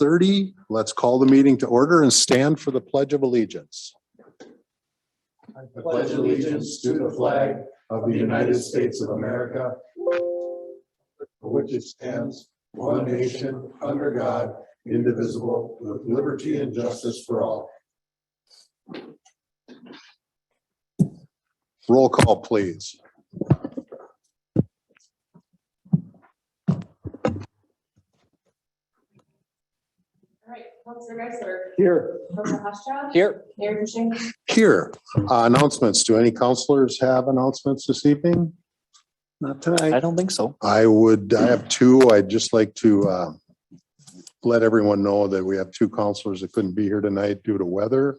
6:30. Let's call the meeting to order and stand for the Pledge of Allegiance. I pledge allegiance to the flag of the United States of America, for which it stands, one nation, under God, indivisible, with liberty and justice for all. Roll call, please. All right, Councilor Geisler. Here. Councilor Housechild. Here. Mayor Boucher. Here. Announcements. Do any counselors have announcements this evening? Not tonight. I don't think so. I have two. I'd just like to let everyone know that we have two counselors that couldn't be here tonight due to weather.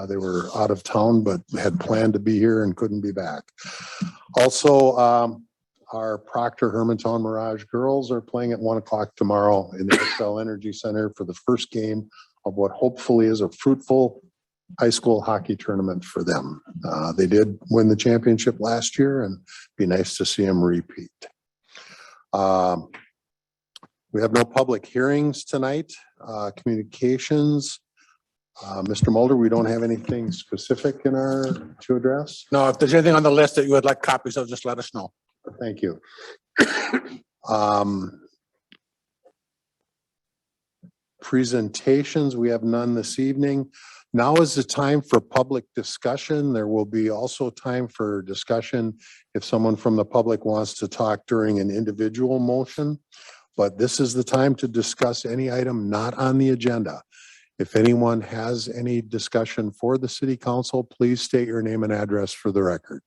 They were out of town, but had planned to be here and couldn't be back. Also, our Proctor Hermantown Mirage girls are playing at 1 o'clock tomorrow in the Excel Energy Center for the first game of what hopefully is a fruitful high school hockey tournament for them. They did win the championship last year, and be nice to see them repeat. We have no public hearings tonight. Communications. Mr. Mulder, we don't have anything specific to address. No, if there's anything on the list that you would like copies of, just let us know. Thank you. Presentations, we have none this evening. Now is the time for public discussion. There will be also time for discussion if someone from the public wants to talk during an individual motion. But this is the time to discuss any item not on the agenda. If anyone has any discussion for the city council, please state your name and address for the record.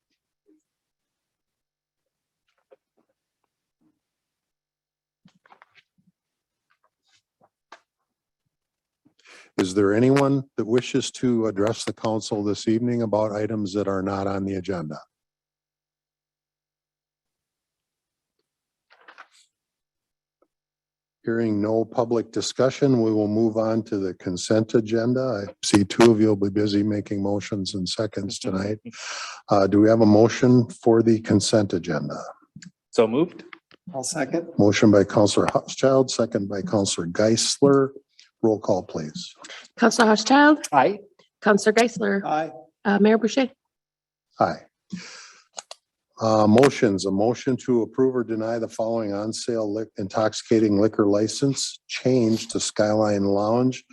Is there anyone that wishes to address the council this evening about items that are not on the agenda? Hearing no public discussion, we will move on to the consent agenda. I see two of you will be busy making motions and seconds tonight. Do we have a motion for the consent agenda? So moved. I'll second. Motion by Councilor Housechild, second by Councilor Geisler. Roll call, please. Councilor Housechild. Aye. Councilor Geisler. Aye. Mayor Boucher. Aye. Motions, a motion to approve or deny the following on sale intoxicating liquor license change to Skyline Lounge.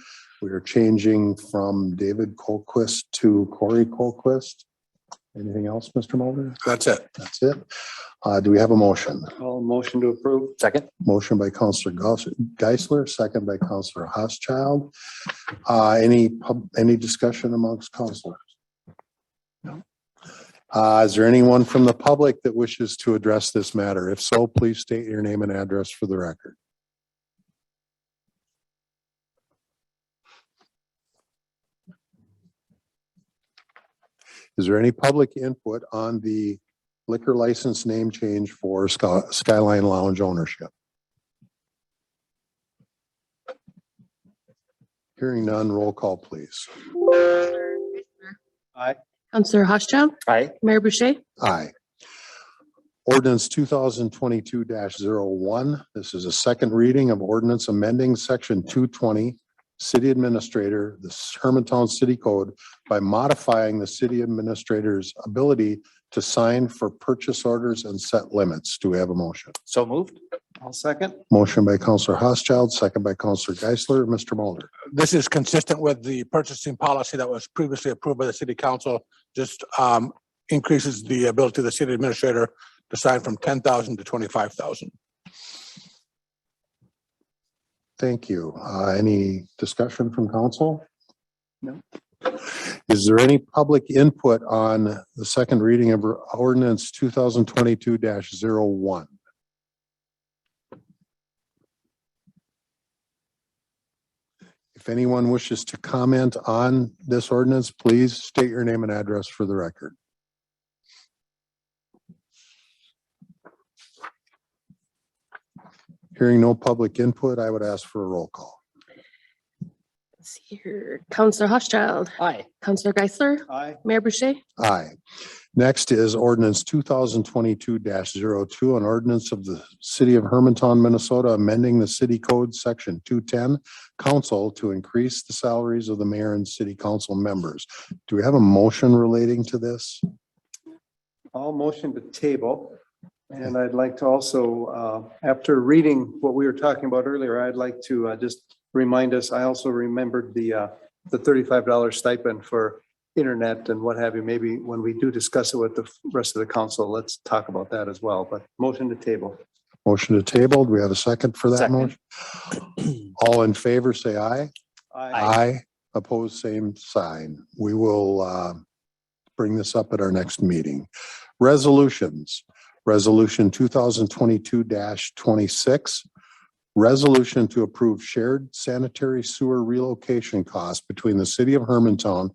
We are changing from David Colquist to Corey Colquist. Anything else, Mr. Mulder? That's it. That's it. Do we have a motion? I'll motion to approve. Second. Motion by Councilor Geisler, second by Councilor Housechild. Any discussion amongst councilors? No. Is there anyone from the public that wishes to address this matter? If so, please state your name and address for the record. Is there any public input on the liquor license name change for Skyline Lounge ownership? Hearing none, roll call, please. Aye. Councilor Housechild. Aye. Mayor Boucher. Aye. Ordinance 2022-01. This is a second reading of ordinance amending section 220, city administrator, the Hermantown City Code by modifying the city administrator's ability to sign for purchase orders and set limits. Do we have a motion? So moved. I'll second. Motion by Councilor Housechild, second by Councilor Geisler. Mr. Mulder. This is consistent with the purchasing policy that was previously approved by the city council. Just increases the ability of the city administrator to sign from 10,000 to 25,000. Thank you. Any discussion from council? No. Is there any public input on the second reading of ordinance 2022-01? If anyone wishes to comment on this ordinance, please state your name and address for the record. Hearing no public input, I would ask for a roll call. Let's see here. Councilor Housechild. Aye. Councilor Geisler. Aye. Mayor Boucher. Aye. Next is ordinance 2022-02, an ordinance of the city of Hermantown, Minnesota, amending the city code section 210 council to increase the salaries of the mayor and city council members. Do we have a motion relating to this? I'll motion to table. And I'd like to also, after reading what we were talking about earlier, I'd like to just remind us, I also remembered the $35 stipend for internet and what have you. Maybe when we do discuss it with the rest of the council, let's talk about that as well. But motion to table. Motion to table. Do we have a second for that Second. motion? All in favor, say aye. Aye. Opposed, same sign. We will bring this up at our next meeting. Resolutions. Resolution 2022-26. Resolution to approve shared sanitary sewer relocation costs between the city of Hermantown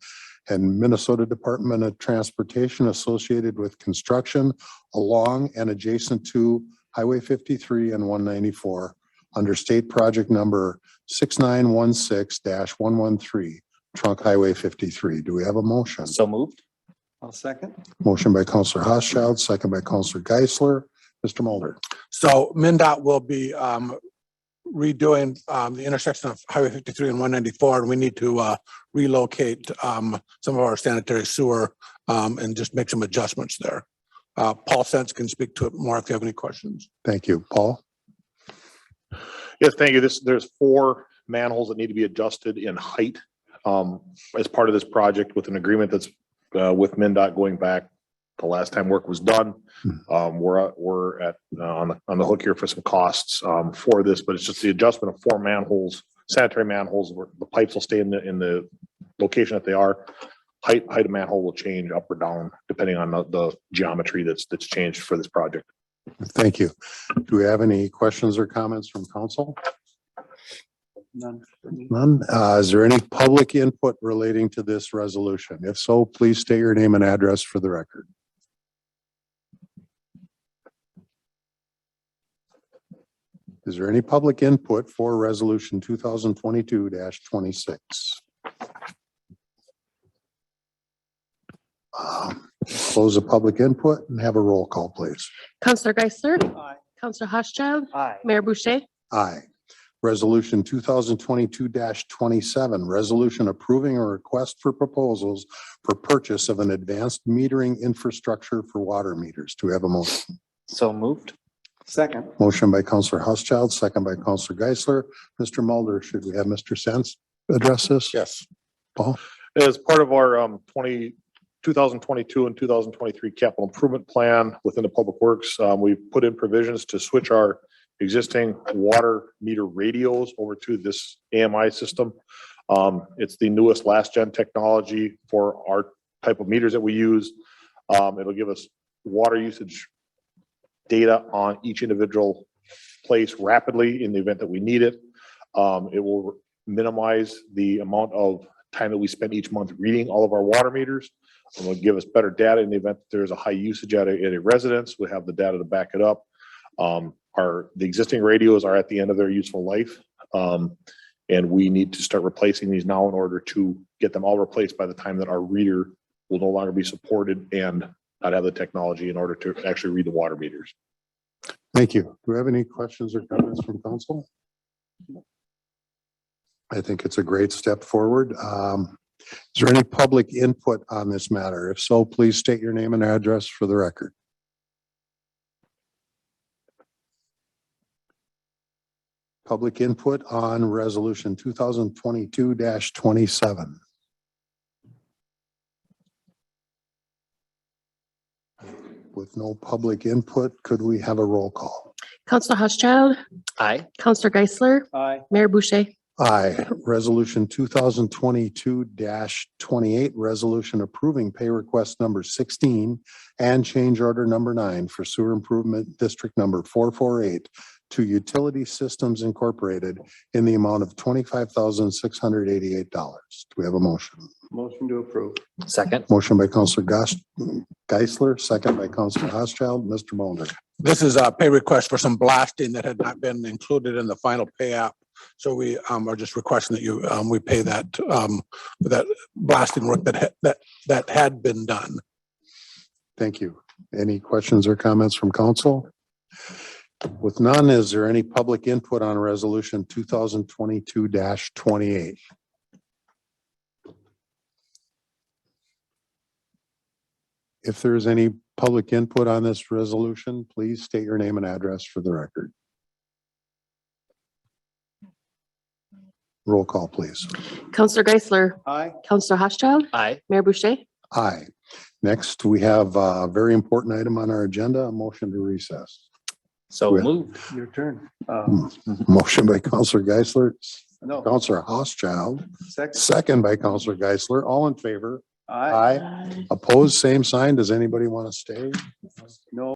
and Minnesota Department of Transportation associated with construction along and adjacent to Highway 53 and 194 under state project number 6916-113, Trunk Highway 53. Do we have a motion? So moved. I'll second. Motion by Counselor Housechild, second by Counselor Geisler. Mr. Mulder. So MinDOT will be redoing the intersection of Highway 53 and 194, and we need to relocate some of our sanitary sewer and just make some adjustments there. Paul Sense can speak to it more if you have any questions. Thank you. Paul? Yes, thank you. There's 4 manholes that need to be adjusted in height as part of this project with an agreement that's with MinDOT going back the last time work was done. We're at on the hook here for some costs for this, but it's just the adjustment of 4 manholes, sanitary manholes, where the pipes will stay in the location that they are. Height of manhole will change up or down depending on the geometry that's changed for this project. Thank you. Do we have any questions or comments from council? None for me. None. Is there any public input relating to this resolution? If so, please state your name and address for the record. Is there any public input for resolution 2022-26? Close the public input and have a roll call, please. Counselor Geisler, Aye. Counselor Housechild, Aye. Mayor Boucher, Aye. Resolution 2022-27, resolution approving a request for proposals for purchase of an advanced metering infrastructure for water meters. Do we have a motion? So moved. Second. Motion by Counselor Housechild, second by Counselor Geisler. Mr. Mulder, should we have Mr. Sense address this? Yes. Paul? As part of our 2022 and 2023 capital improvement plan within the public works, we've put in provisions to switch our existing water meter radios over to this AMI system. It's the newest last gen technology for our type of meters that we use. It'll give us water usage data on each individual place rapidly in the event that we need it. It will minimize the amount of time that we spend each month reading all of our water meters. It will give us better data in the event that there's a high usage at a residence. We have the data to back it up. The existing radios are at the end of their useful life. And we need to start replacing these now in order to get them all replaced by the time that our reader will no longer be supported and not have the technology in order to actually read the water meters. Thank you. Do we have any questions or comments from council? I think it's a great step forward. Is there any public input on this matter? If so, please state your name and address for the record. Public input on resolution 2022-27. With no public input, could we have a roll call? Counselor Housechild, Aye. Counselor Geisler, Aye. Mayor Boucher, Aye. Resolution 2022-28, resolution approving pay request number 16 and change order number 9 for sewer improvement district number 448 to Utility Systems Incorporated in the amount of $25,688. Do we have a motion? Motion to approve. Second. Motion by Counselor Geisler, second by Counselor Housechild. Mr. Mulder. This is a pay request for some blasting that had not been included in the final pay app. So we are just requesting that you we pay that for that blasting work that had been done. Thank you. Any questions or comments from council? With none, is there any public input on resolution 2022-28? If there is any public input on this resolution, please state your name and address for the record. Roll call, please. Counselor Geisler, Aye. Counselor Housechild, Aye. Mayor Boucher. Aye. Next, we have a very important item on our agenda, a motion to recess. So With- moved. Your turn. Motion by Counselor Geisler, No, Counselor Housechild, second. second by Counselor Geisler. All in favor? Aye. Aye. Opposed, same sign. Does anybody want to stay? No.